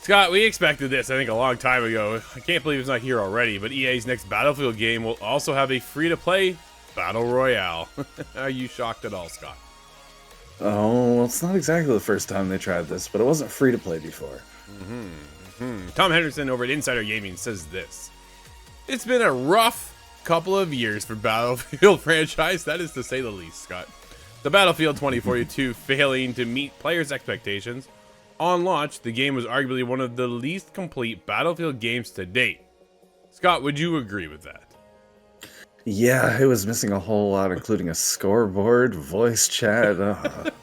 Scott, we expected this, I think, a long time ago. I can't believe it's not here already, but EA's next Battlefield game will also have a free-to-play Battle Royale. Are you shocked at all, Scott? Oh, well, it's not exactly the first time they tried this, but it wasn't free to play before. Tom Henderson over at Insider Gaming says this. It's been a rough couple of years for Battlefield franchise, that is to say the least, Scott. The Battlefield 2042 failing to meet players' expectations. On launch, the game was arguably one of the least complete Battlefield games to date. Scott, would you agree with that? Yeah, it was missing a whole lot, including a scoreboard, voice chat.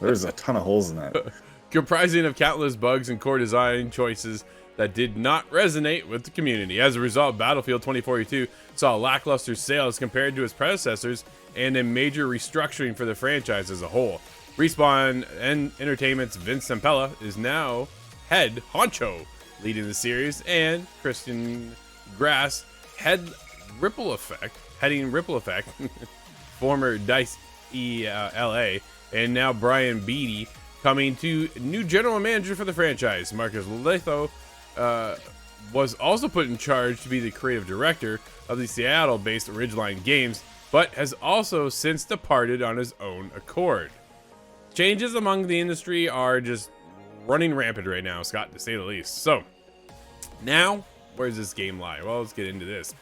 There's a ton of holes in that. Comprising of countless bugs and core design choices that did not resonate with the community. As a result, Battlefield 2042 saw lackluster sales compared to its predecessors and a major restructuring for the franchise as a whole. Respawn and Entertainment's Vince Zampella is now head honcho leading the series, and Christian Grass heading Ripple Effect, former DICE LA, and now Brian Beattie coming to new general manager for the franchise. Marcus Letho was also put in charge to be the creative director of the Seattle-based Ridgeline Games, but has also since departed on his own accord. Changes among the industry are just running rampant right now, Scott, to say the least. So, now, where does this game lie? Well, let's get into this.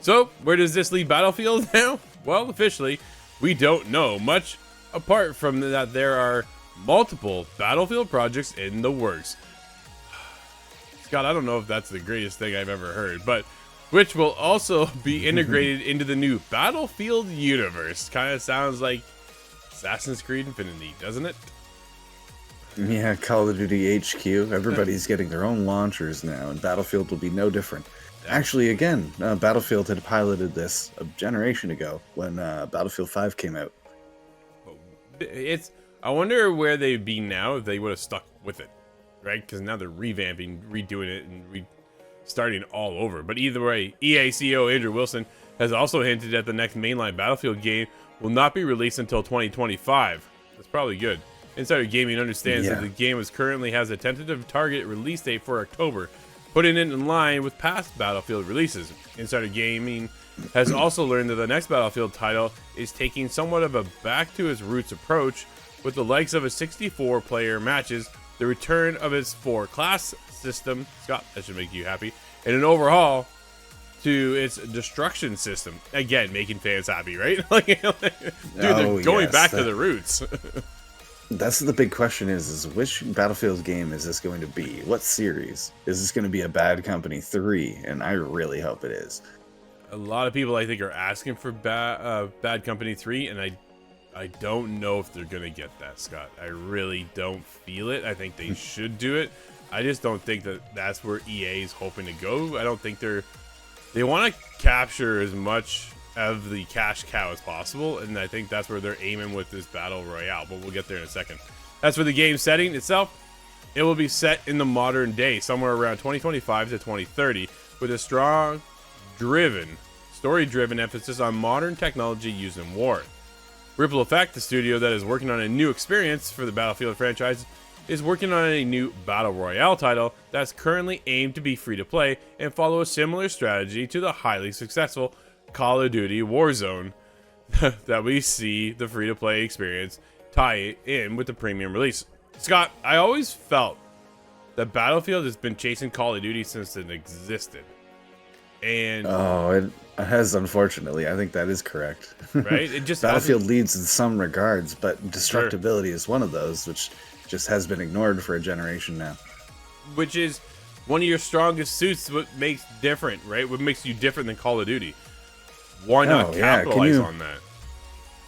So, where does this leave Battlefield now? Well, officially, we don't know much, apart from that there are multiple Battlefield projects in the works. Scott, I don't know if that's the greatest thing I've ever heard, but which will also be integrated into the new Battlefield universe. Kind of sounds like Assassin's Creed Infinity, doesn't it? Yeah, Call of Duty HQ. Everybody's getting their own launchers now, and Battlefield will be no different. Actually, again, Battlefield had piloted this a generation ago when Battlefield 5 came out. I wonder where they'd be now if they would have stuck with it, right? Because now they're revamping, redoing it, and starting all over. But either way, EA CEO Andrew Wilson has also hinted that the next mainline Battlefield game will not be released until 2025. That's probably good. Insider Gaming understands that the game currently has a tentative target release date for October, putting it in line with past Battlefield releases. Insider Gaming has also learned that the next Battlefield title is taking somewhat of a back to its roots approach, with the likes of a 64-player matches, the return of its 4-class system, Scott, that should make you happy, and an overhaul to its destruction system. Again, making fans happy, right? Dude, they're going back to the roots. That's the big question is which Battlefield game is this going to be? What series? Is this going to be a Bad Company 3? And I really hope it is. A lot of people, I think, are asking for Bad Company 3, and I don't know if they're going to get that, Scott. I really don't feel it. I think they should do it. I just don't think that that's where EA is hoping to go. I don't think they want to capture as much of the cash cow as possible, and I think that's where they're aiming with this Battle Royale, but we'll get there in a second. As for the game setting itself, it will be set in the modern day, somewhere around 2025 to 2030, with a strong, story-driven emphasis on modern technology used in war. Ripple Effect, the studio that is working on a new experience for the Battlefield franchise, is working on a new Battle Royale title that's currently aimed to be free-to-play and follow a similar strategy to the highly successful Call of Duty Warzone that we see the free-to-play experience tie in with the premium release. Scott, I always felt that Battlefield has been chasing Call of Duty since it existed. And it has, unfortunately. I think that is correct. Right? It just Battlefield leads in some regards, but destructibility is one of those, which just has been ignored for a generation now. Which is one of your strongest suits, what makes different, right? What makes you different than Call of Duty. Why not capitalize on that?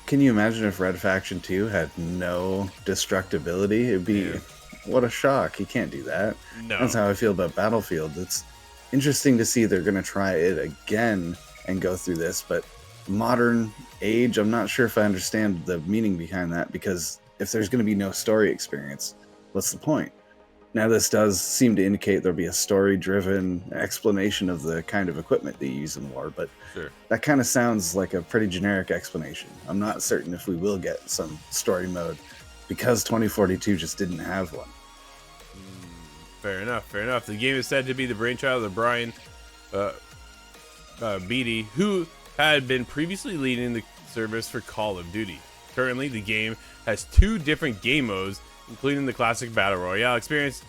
Can you imagine if Red Faction 2 had no destructibility? It'd be, what a shock. You can't do that. No. That's how I feel about Battlefield. It's interesting to see they're going to try it again and go through this, but modern age, I'm not sure if I understand the meaning behind that, because if there's going to be no story experience, what's the point? Now, this does seem to indicate there'll be a story-driven explanation of the kind of equipment they use in war, but that kind of sounds like a pretty generic explanation. I'm not certain if we will get some story mode, because 2042 just didn't have one. Fair enough. Fair enough. The game is said to be the brainchild of Brian Beatty, who had been previously leading the service for Call of Duty. Currently, the game has 2 different game modes, including the classic Battle Royale experience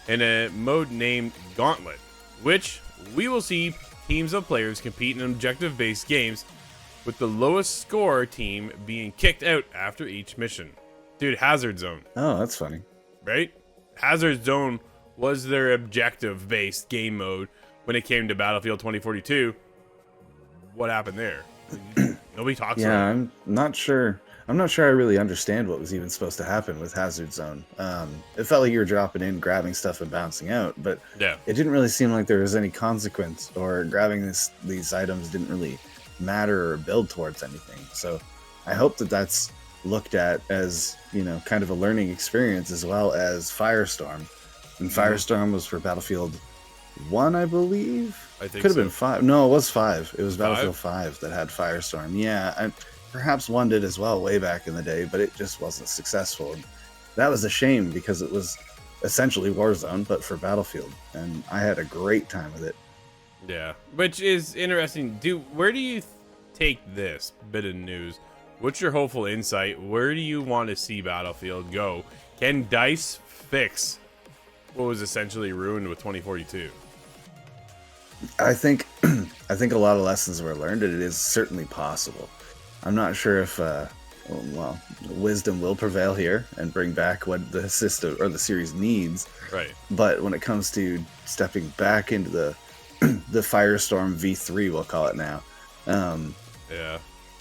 and a mode named Gauntlet, which we will see teams of players compete in objective-based games, with the lowest score team being kicked out after each mission. Dude, Hazard Zone. Oh, that's funny. Right? Hazard Zone was their objective-based game mode when it came to Battlefield 2042. What happened there? Nobody talks about it. I'm not sure. I'm not sure I really understand what was even supposed to happen with Hazard Zone. It felt like you were dropping in, grabbing stuff, and bouncing out, but Yeah. it didn't really seem like there was any consequence, or grabbing these items didn't really matter or build towards anything. So I hope that that's looked at as, you know, kind of a learning experience, as well as Firestorm. And Firestorm was for Battlefield 1, I believe. I think Could have so. been 5. No, it was 5. It was 5? Battlefield 5 that had Firestorm. Yeah, perhaps 1 did as well way back in the day, but it just wasn't successful. And that was a shame, because it was essentially Warzone, but for Battlefield. And I had a great time with it. Yeah, which is interesting. Where do you take this bit of news? What's your hopeful insight? Where do you want to see Battlefield go? Can DICE fix what was essentially ruined with 2042? I think I think a lot of lessons were learned, and it is certainly possible. I'm not sure if wisdom will prevail here and bring back what the system or the series needs. Right. But when it comes to stepping back into the Firestorm V3, we'll call it now, Yeah.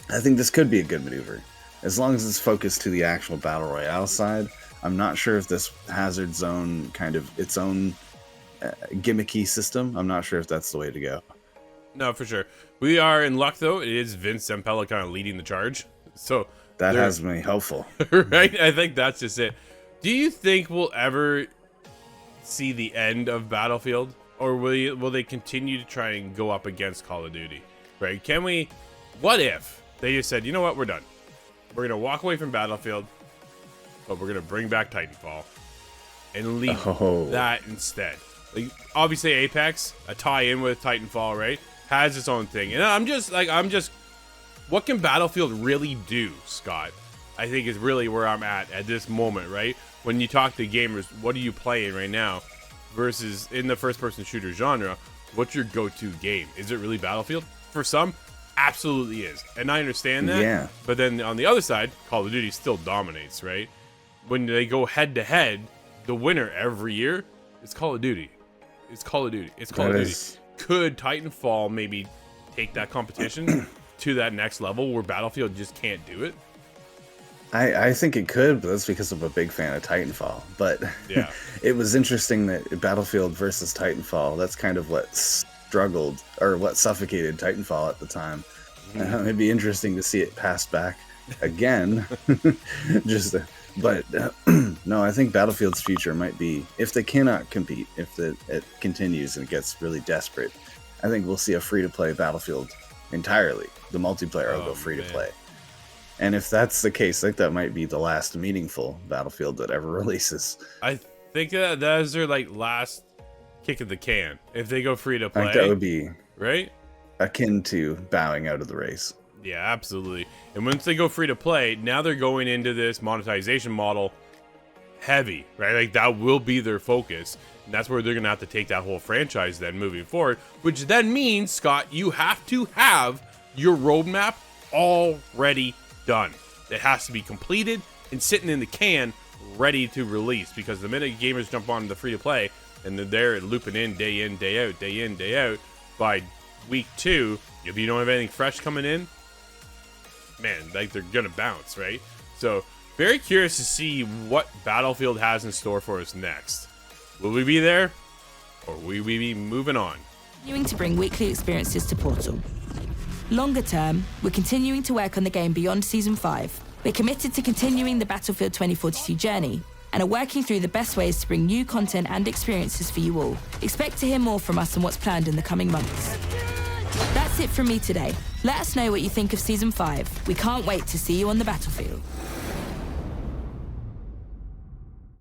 I think this could be a good maneuver, as long as it's focused to the actual Battle Royale side. I'm not sure if this Hazard Zone kind of its own gimmicky system. I'm not sure if that's the way to go. No, for sure. We are in luck, though. It is Vince Zampella kind of leading the charge. So That has me hopeful. right? I think that's just it. Do you think we'll ever see the end of Battlefield? Or will they continue to try and go up against Call of Duty? Right? What if they just said, you know what, we're done. We're going to walk away from Battlefield, but we're going to bring back Titanfall and leave that instead. Like, obviously Apex, a tie-in with Titanfall, right, has its own thing. And I'm just, what can Battlefield really do, Scott? I think is really where I'm at this moment, right? When you talk to gamers, what are you playing right now? Versus in the first-person shooter genre, what's your go-to game? Is it really Battlefield? For some, absolutely is. And I understand that. Yeah. But then on the other side, Call of Duty still dominates, right? When they go head-to-head, the winner every year is Call of Duty. It's Call of Duty. It's Call of Duty. Could Titanfall maybe take that competition to that next level where Battlefield just can't do it? I think it could, but that's because I'm a big fan of Titanfall. But Yeah. It was interesting that Battlefield versus Titanfall, that's kind of what struggled, or what suffocated Titanfall at the time. It'd be interesting to see it passed back again. No, I think Battlefield's future might be, if they cannot compete, if it continues and it gets really desperate, I think we'll see a free-to-play Battlefield entirely. The multiplayer will go free-to-play. And if that's the case, I think that might be the last meaningful Battlefield that ever releases. I think that is their last kick of the can. If they go free to I play, think that would be right? akin to bowing out of the race. Yeah, absolutely. And once they go free to play, now they're going into this monetization model heavy, right? Like that will be their focus. And that's where they're going to have to take that whole franchise then moving forward, which then means, Scott, you have to have your roadmap already done. It has to be completed and sitting in the can ready to release, because the minute gamers jump on the free to play and they're there looping in, day out, by week 2, if you don't have anything fresh coming in, man, they're gonna bounce, right? So very curious to see what Battlefield has in store for us next. Will we be there, or will we be moving on? Continuing to bring weekly experiences to Portal. Longer term, we're continuing to work on the game beyond Season 5. We're committed to continuing the Battlefield 2042 journey and are working through the best ways to bring new content and experiences for you all. Expect to hear more from us on what's planned in the coming months. That's it from me today. Let us know what you think of Season 5. We can't wait to see you on the battlefield.